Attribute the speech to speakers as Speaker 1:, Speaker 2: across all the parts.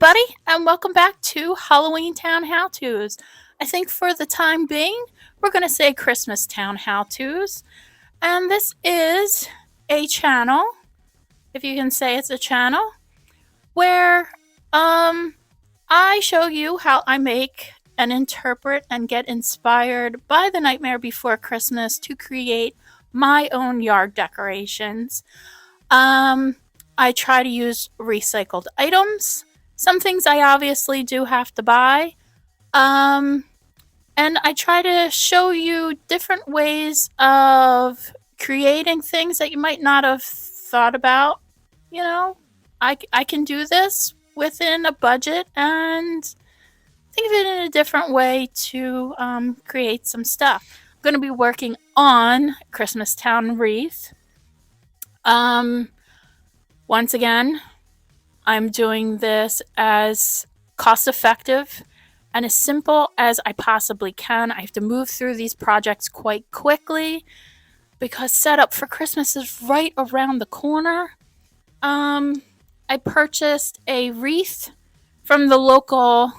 Speaker 1: everybody, and welcome back to Halloween Town How To's. I think for the time being, we're going to say Christmas Town How To's. And this is a channel, if you can say it's a channel, where I show you how I make and interpret and get inspired by the Nightmare Before Christmas to create my own yard decorations. I try to use recycled items. Some things I obviously do have to buy. And I try to show you different ways of creating things that you might not have thought about. You know, I can do this within a budget and think of it in a different way to create some stuff. I'm going to be working on Christmas Town wreath. Once again, I'm doing this as cost effective and as simple as I possibly can. I have to move through these projects quite quickly because setup for Christmas is right around the corner. I purchased a wreath from the local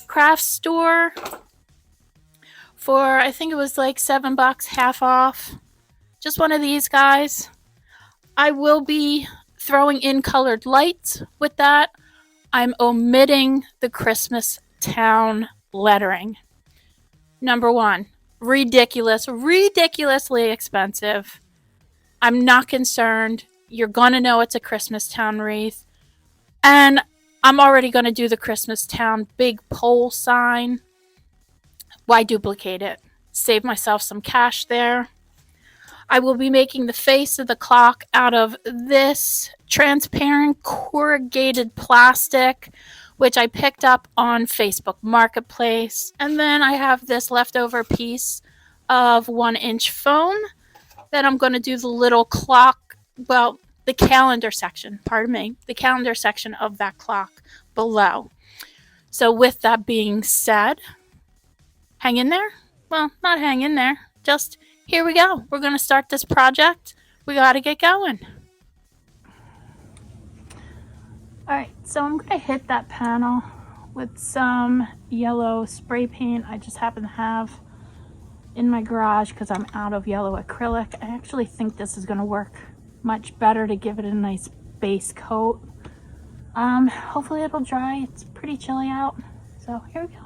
Speaker 1: craft store for, I think it was like $7, half off. Just one of these guys. I will be throwing in colored lights with that. I'm omitting the Christmas Town lettering. Number one, ridiculously expensive. I'm not concerned. You're gonna know it's a Christmas Town wreath. And I'm already gonna do the Christmas Town big pole sign. Why duplicate it? Save myself some cash there. I will be making the face of the clock out of this transparent corrugated plastic, which I picked up on Facebook Marketplace. And then I have this leftover piece of 1-inch foam that I'm going to do the little clock, the calendar section of that clock below. So with that being said, hang in there? Well, not hang in there, just here we go. We're going to start this project. We got to get going. Alright, so I'm going to hit that panel with some yellow spray paint I just happen to have in my garage because I'm out of yellow acrylic. I actually think this is going to work much better to give it a nice base coat. Hopefully it'll dry. It's pretty chilly out. So here we go.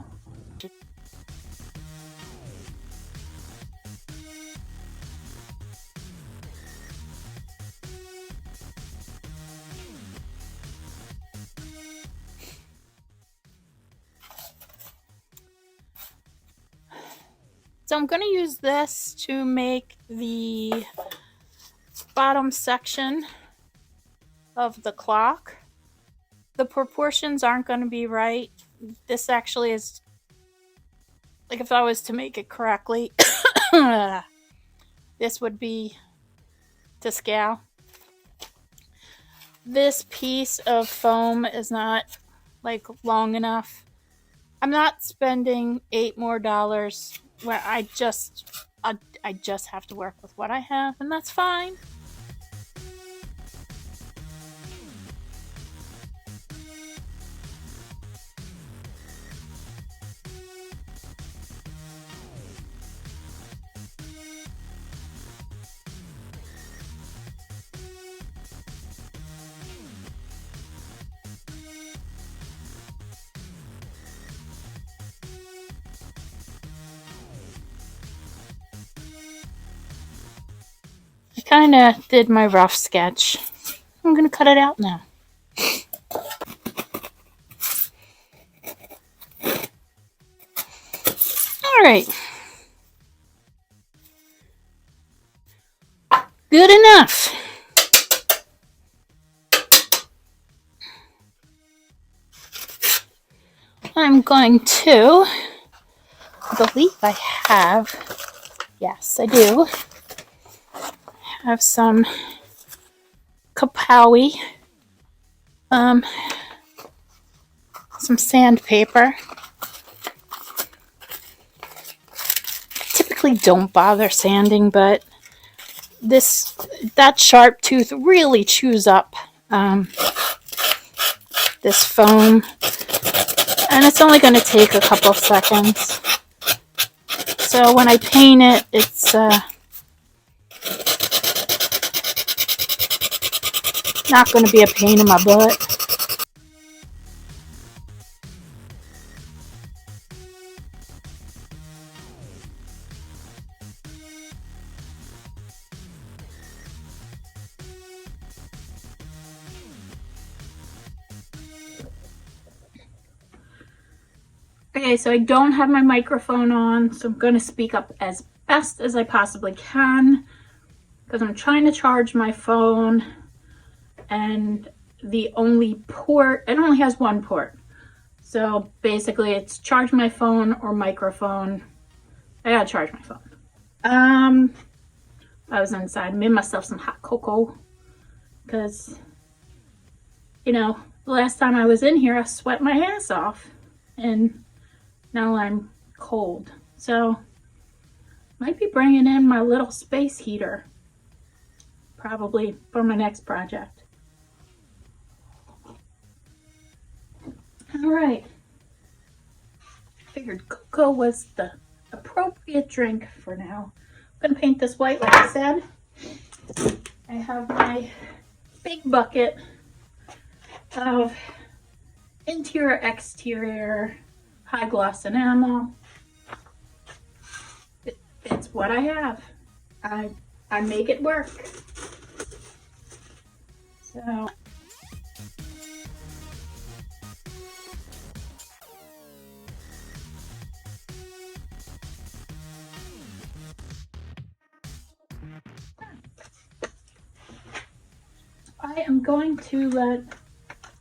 Speaker 1: So I'm going to use this to make the bottom section of the clock. The proportions aren't going to be right. This actually is, like if I was to make it correctly, this would be to scale. This piece of foam is not like long enough. I'm not spending $8 more where I just have to work with what I have, and that's fine. Kind of did my rough sketch. I'm going to cut it out now. All right. Good enough. I'm going to, I believe I have, yes I do, have some kapowie, some sandpaper. Typically don't bother sanding, but that sharp tooth really chews up this foam, and it's only going to take a couple seconds. So when I paint it, it's not going to be a pain in my butt. Okay, so I don't have my microphone on, so I'm going to speak up as best as I possibly can because I'm trying to charge my phone, and the only port, it only has one port. So basically it's charge my phone or microphone. I gotta charge my phone. I was inside, made myself some hot cocoa because, you know, the last time I was in here I sweat my ass off, and now I'm cold. So might be bringing in my little space heater probably for my next project. All right, figured cocoa was the appropriate drink for now. I'm gonna paint this white like I said. I have my big bucket of interior exterior high gloss enamel. It's what I have. I make it work. So I am going to let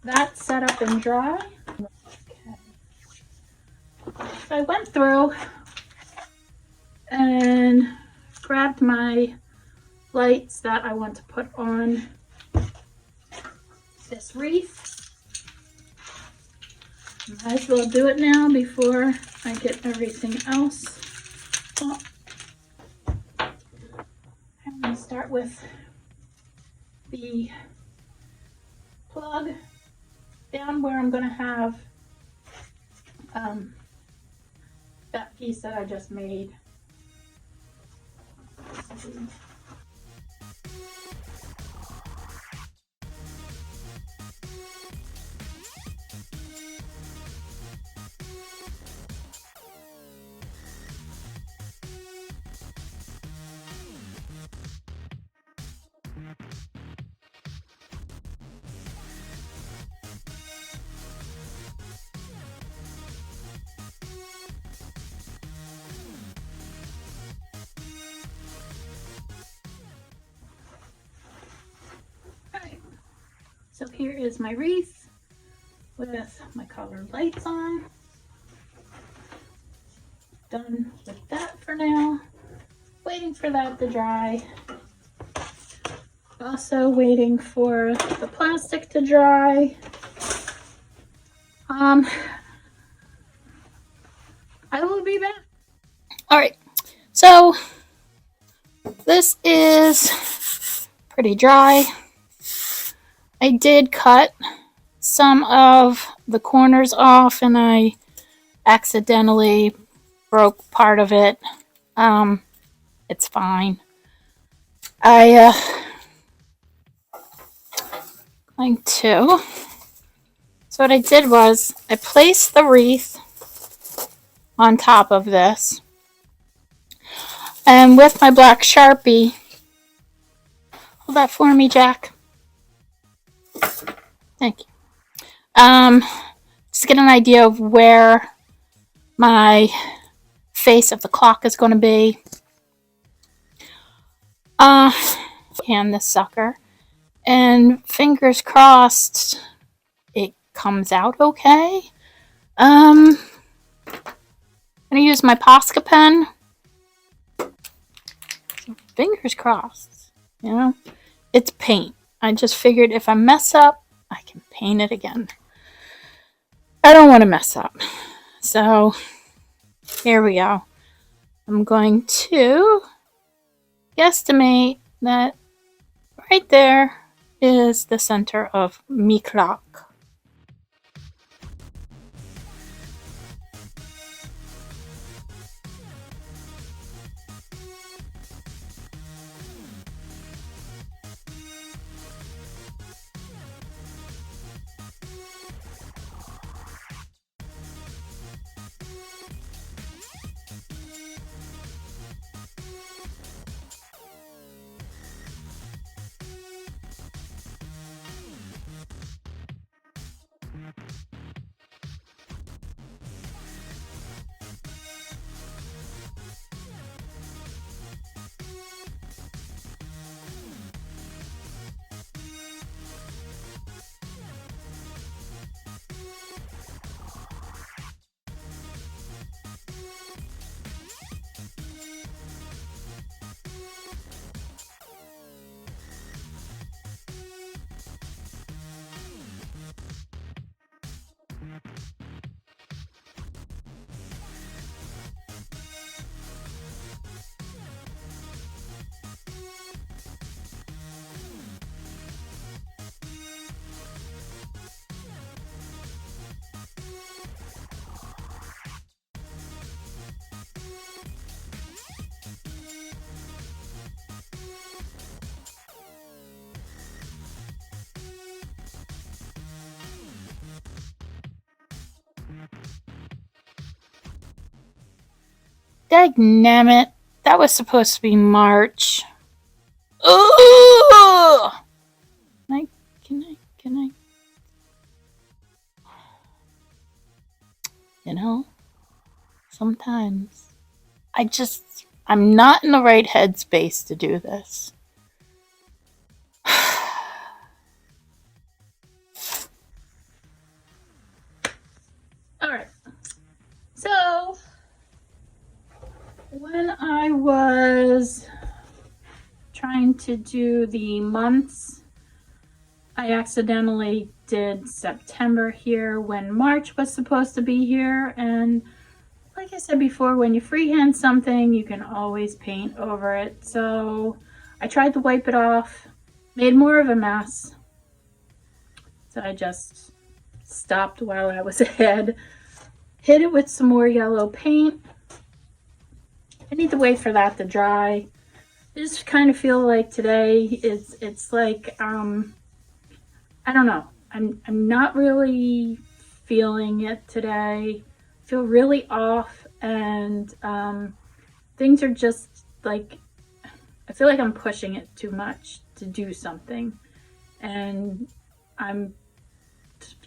Speaker 1: that set up and dry. Okay. So I went through and grabbed my lights that I want to put on this wreath. Might as well do it now before I get everything else. Well, I'm going to start with the plug down where I'm going to have that piece that I just made. So here is my wreath with my colored lights on. Done with that for now. Waiting for that to dry. Also waiting for the plastic to dry. I will be back. All right, so this is pretty dry. I did cut some of the corners off and I accidentally broke part of it. It's fine. Going to, so what I did was I placed the wreath on top of this, and with my black Sharpie, hold that for me, Jack. Thank you. Just get an idea of where my face of the clock is going to be. Hand this sucker, and fingers crossed it comes out okay. I'm gonna use my Posca pen. So fingers crossed. You know, it's paint. I just figured if I mess up, I can paint it again. I don't want to mess up. So here we go. I'm going to guesstimate that right there is the center of me clock. Dagnammit. That was supposed to be March. Ugh! Can I? You know, sometimes I'm not in the right headspace to do this. All right. So, when I was trying to do the months, I accidentally did September here when March was supposed to be here. And like I said before, when you freehand something, you can always paint over it. So I tried to wipe it off, made more of a mess. So I just stopped while I was ahead, hit it with some more yellow paint. I need to wait for that to dry. I just kind of feel like today it's like I don't know. I'm not really feeling it today. I feel really off, and things are just like, I feel like I'm pushing it too much to do something, and I'm,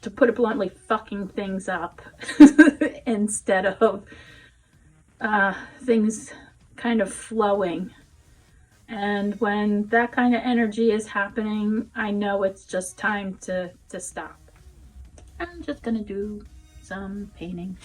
Speaker 1: to put it bluntly, fucking things up instead of things kind of flowing. And when that kind of energy is happening, I know it's just time to stop. I'm just gonna do some painting.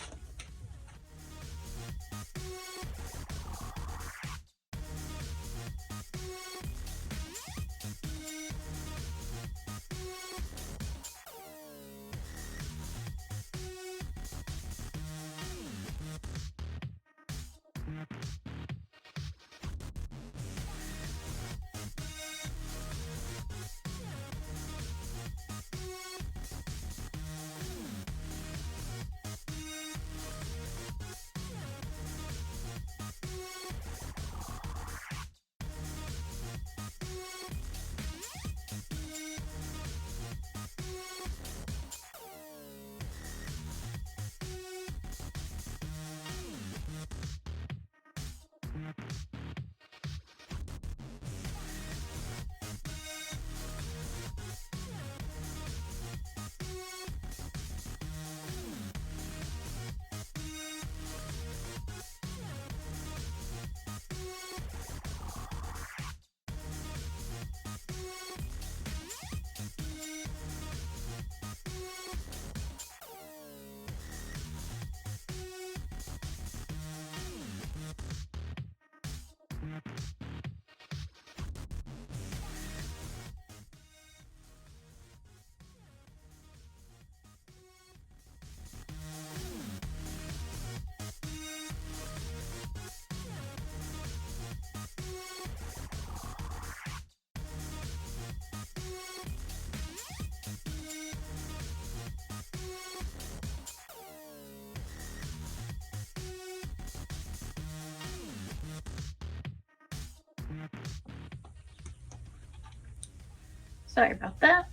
Speaker 1: Sorry about that.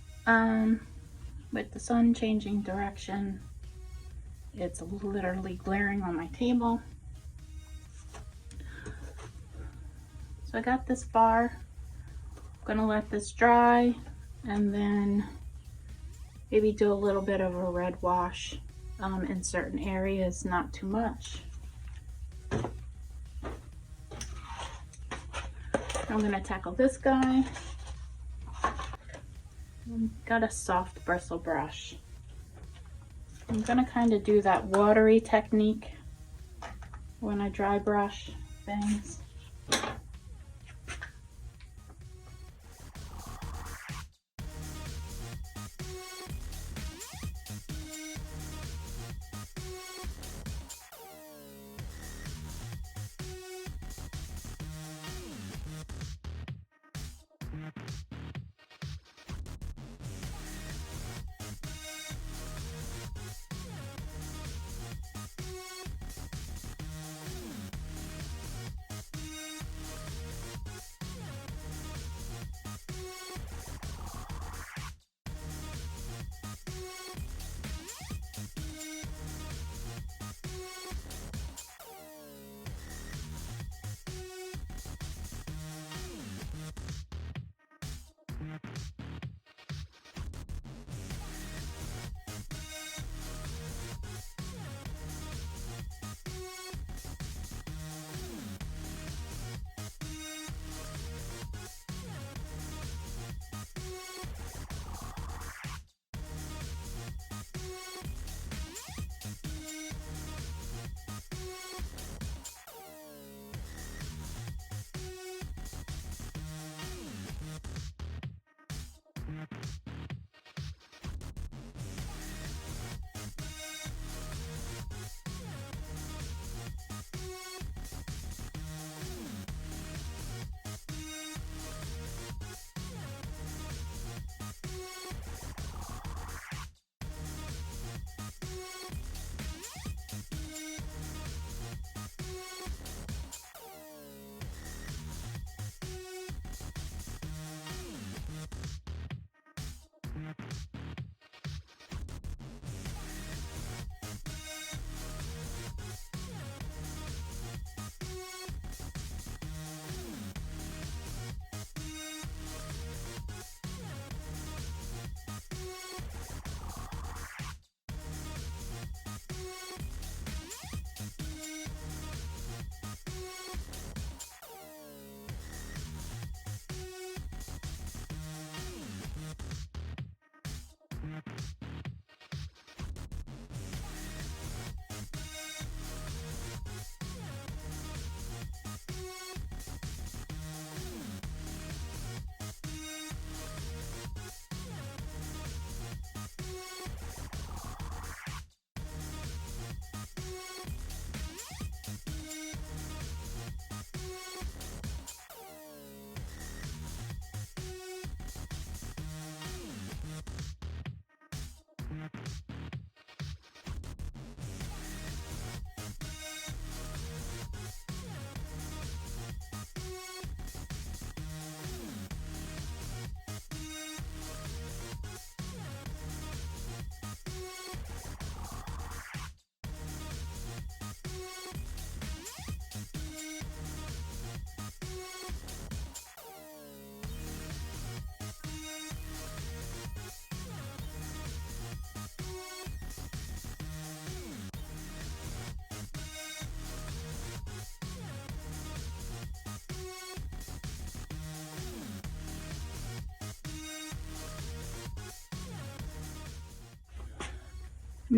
Speaker 1: With the sun changing direction, it's literally glaring on my table. So I got this far. I'm gonna let this dry and then maybe do a little bit of a red wash in certain areas, not too much. I'm gonna tackle this guy. Got a soft bristle brush. I'm gonna kind of do that watery technique when I dry brush things.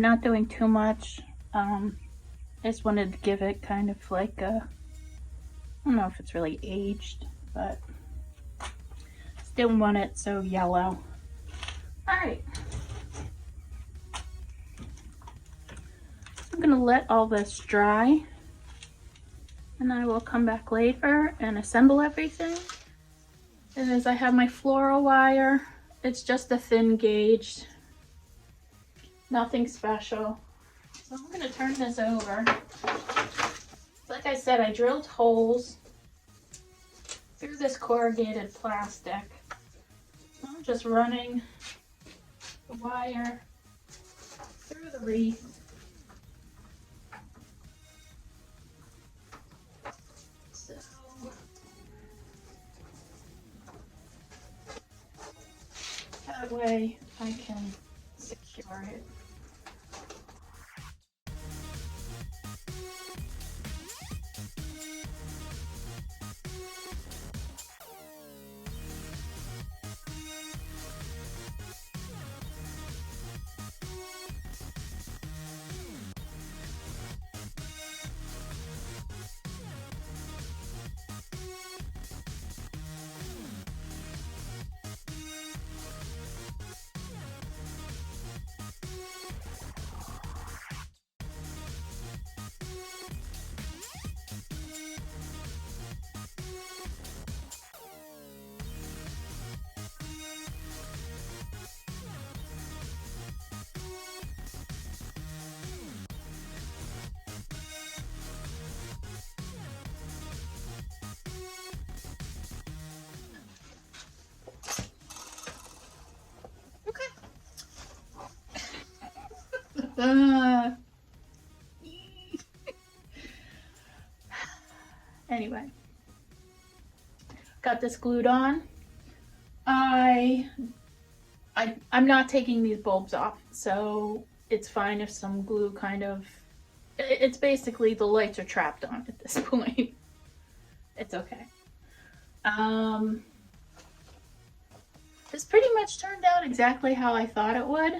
Speaker 1: not doing too much. I just wanted to give it kind of like a, I don't know if it's really aged, but still want it so yellow. Alright. I'm gonna let all this dry, and I will come back later and assemble everything. And as I have my floral wire, it's just a thin gauge, nothing special. So I'm gonna turn this over. Like I said, I drilled holes through this corrugated plastic. I'm just running the wire through the wreath. So that way I can secure it. Anyway, got this glued on. I'm not taking these bulbs off, so it's fine if some glue kind of, it's basically the lights are trapped on at this point. It's okay. This pretty much turned out exactly how I thought it would,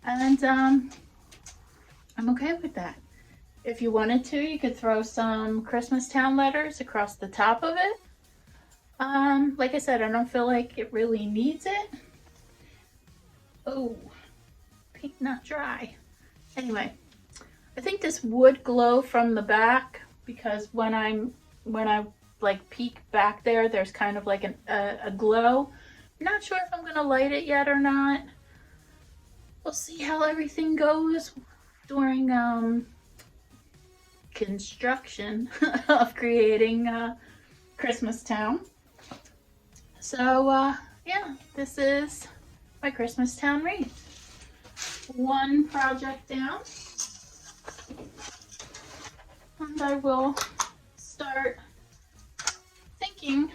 Speaker 1: and I'm okay with that. If you wanted to, you could throw some Christmastown letters across the top of it. Like I said, I don't feel like it really needs it. Oh, paint not dry. Anyway, I think this would glow from the back because when I like peek back there, there's kind of like a glow. I'm not sure if I'm gonna light it yet or not. We'll see how everything goes during construction of creating Christmastown. So yeah, this is my Christmastown wreath. One project down, and I will start thinking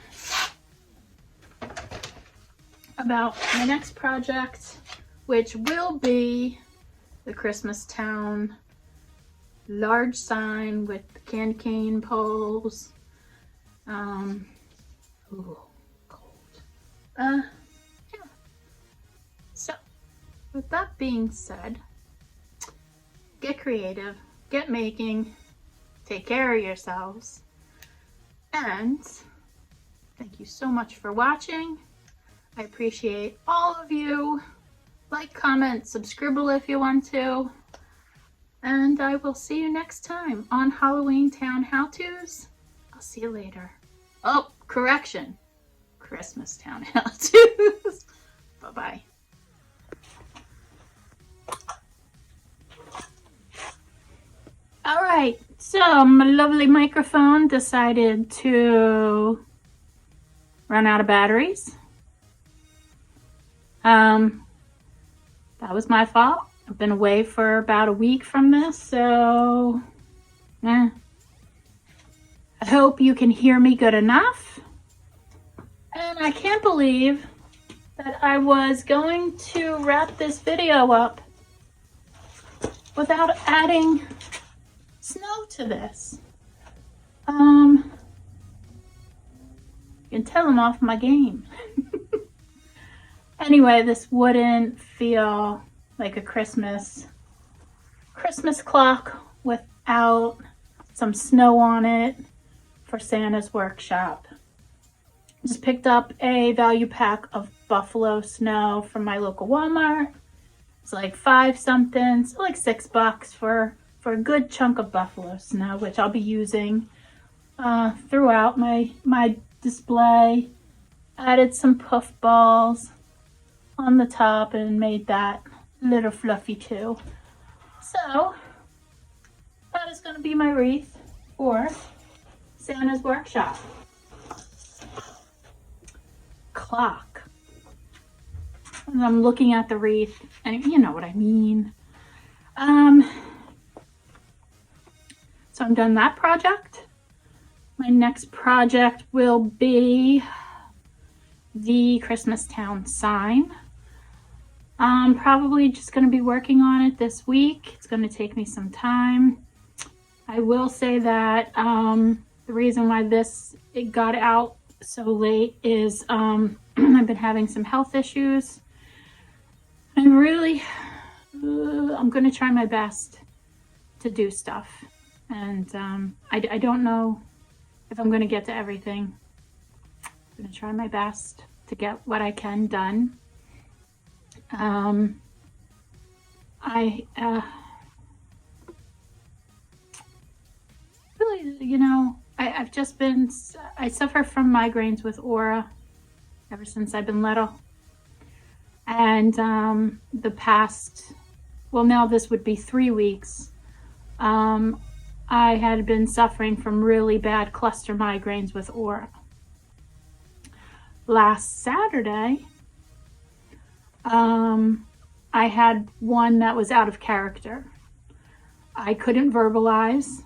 Speaker 1: about my next project, which will be the Christmastown large sign with the candy cane poles. Ooh, cold. Yeah. So, with that being said, get creative, get making, take care of yourselves, and thank you so much for watching. I appreciate all of you. Like, comment, subscribe if you want to. And I will see you next time on Halloween Town How-Tos. I'll see you later. Oh, correction. Christmastown How-Tos. Bye-bye. Alright, so my lovely microphone decided to run out of batteries. That was my fault. I've been away for about a week from this, so I hope you can hear me good enough. And I can't believe that I was going to wrap this video up without adding snow to this. You can tell I'm off my game. Anyway, this wouldn't feel like a Christmas Christmas clock without some snow on it for Santa's workshop. Just picked up a value pack of buffalo snow from my local Walmart. It's like 5 something, so like $6 for a good chunk of buffalo snow, which I'll be using throughout my display. Added some puff balls on the top and made that a little fluffy too. So that is going to be my wreath for Santa's workshop. Clock. And I'm looking at the wreath, and you know what I mean. So I'm done that project. My next project will be the Christmas Town sign. I'm probably just going to be working on it this week. It's going to take me some time. I will say that the reason why it got out so late is I've been having some health issues. I'm going to try my best to do stuff. And I don't know if I'm going to get to everything. I'm going to try my best to get what I can done. I suffer from migraines with aura ever since I've been little. And now this would be 3 weeks. I had been suffering from really bad cluster migraines with aura. Last Saturday, I had one that was out of character. I couldn't verbalize.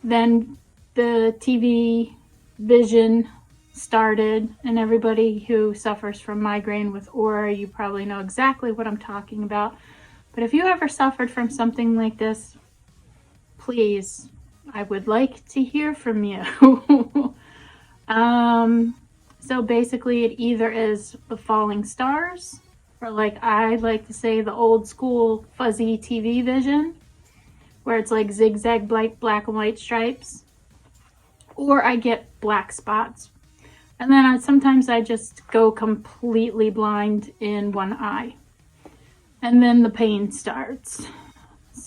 Speaker 1: Then the TV vision started, and everybody who suffers from migraine with aura, you probably know exactly what I'm talking about. But if you ever suffered from something like this, please, I would like to hear from you. So basically it either is the falling stars, or like I like to say, the old school fuzzy TV vision, where it's like zigzag black and white stripes, or I get black spots. And then sometimes I just go completely blind in one eye. And then the pain starts.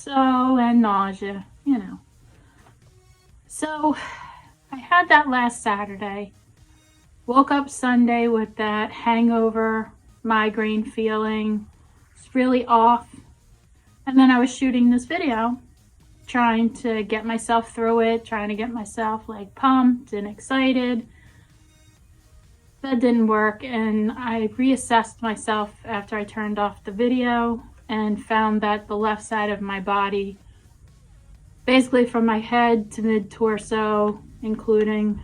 Speaker 1: And nausea, you know. So I had that last Saturday. Woke up Sunday with that hangover, migraine feeling. It's really off. And then I was shooting this video, trying to get myself through it, trying to get myself like pumped and excited. That didn't work, and I reassessed myself after I turned off the video and found that the left side of my body, basically from my head to mid-torso, including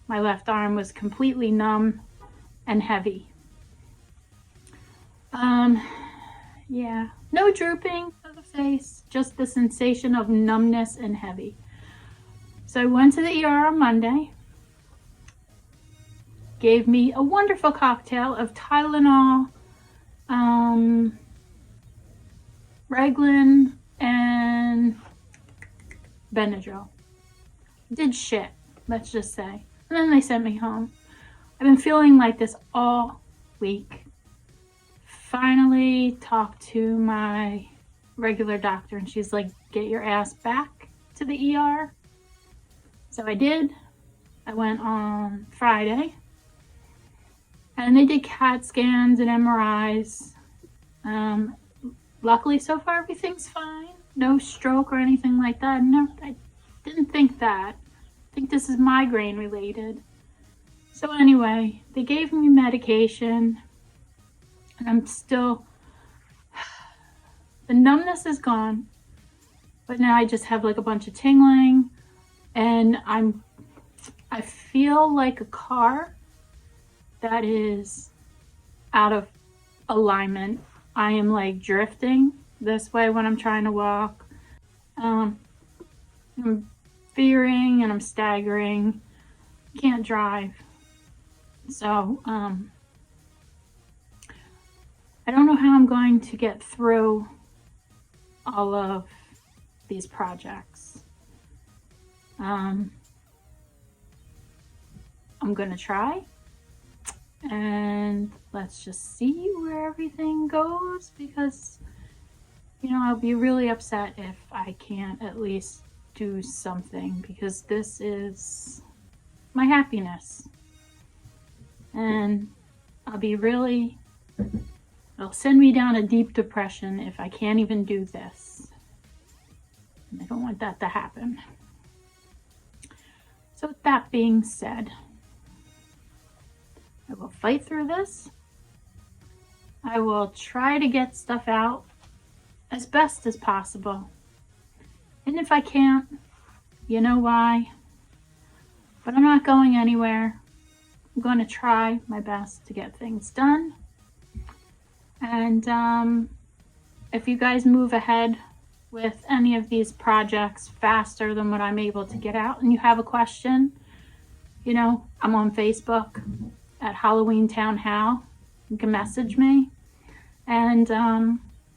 Speaker 1: my left arm, was completely numb and heavy. Yeah, no drooping of the face, just the sensation of numbness and heavy. So I went to the ER on Monday. Gave me a wonderful cocktail of Tylenol, Reglan, and Benadryl. Did shit, let's just say. And then they sent me home. I've been feeling like this all week. Finally talked to my regular doctor, and she's like, get your ass back to the ER. So I did. I went on Friday. And they did CAT scans and MRIs. Luckily, so far, everything's fine. No stroke or anything like that. I didn't think that. I think this is migraine related. So anyway, they gave me medication. And I'm still... The numbness is gone. But now I just have like a bunch of tingling. And I feel like a car that is out of alignment. I am like drifting this way when I'm trying to walk. I'm veering and I'm staggering. Can't drive. So I don't know how I'm going to get through all of these projects. I'm going to try, and let's just see where everything goes, because, you know, I'll be really upset if I can't at least do something, because this is my happiness. And it'll send me down a deep depression if I can't even do this. And I don't want that to happen. So with that being said, I will fight through this. I will try to get stuff out as best as possible. And if I can't, you know why. But I'm not going anywhere. I'm going to try my best to get things done. And if you guys move ahead with any of these projects faster than what I'm able to get out, and you have a question, you know, I'm on Facebook at Halloween Town Howl. You can message me, and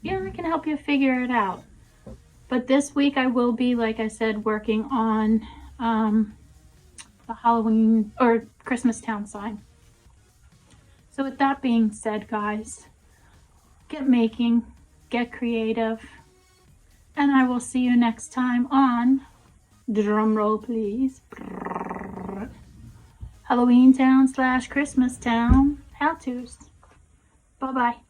Speaker 1: yeah, I can help you figure it out. But this week I will be, like I said, working on the Halloween or Christmas Town sign. So with that being said, guys, get making, get creative, and I will see you next time on, drum roll please, Halloween Town / Christmas Town how-tos. Bye-bye.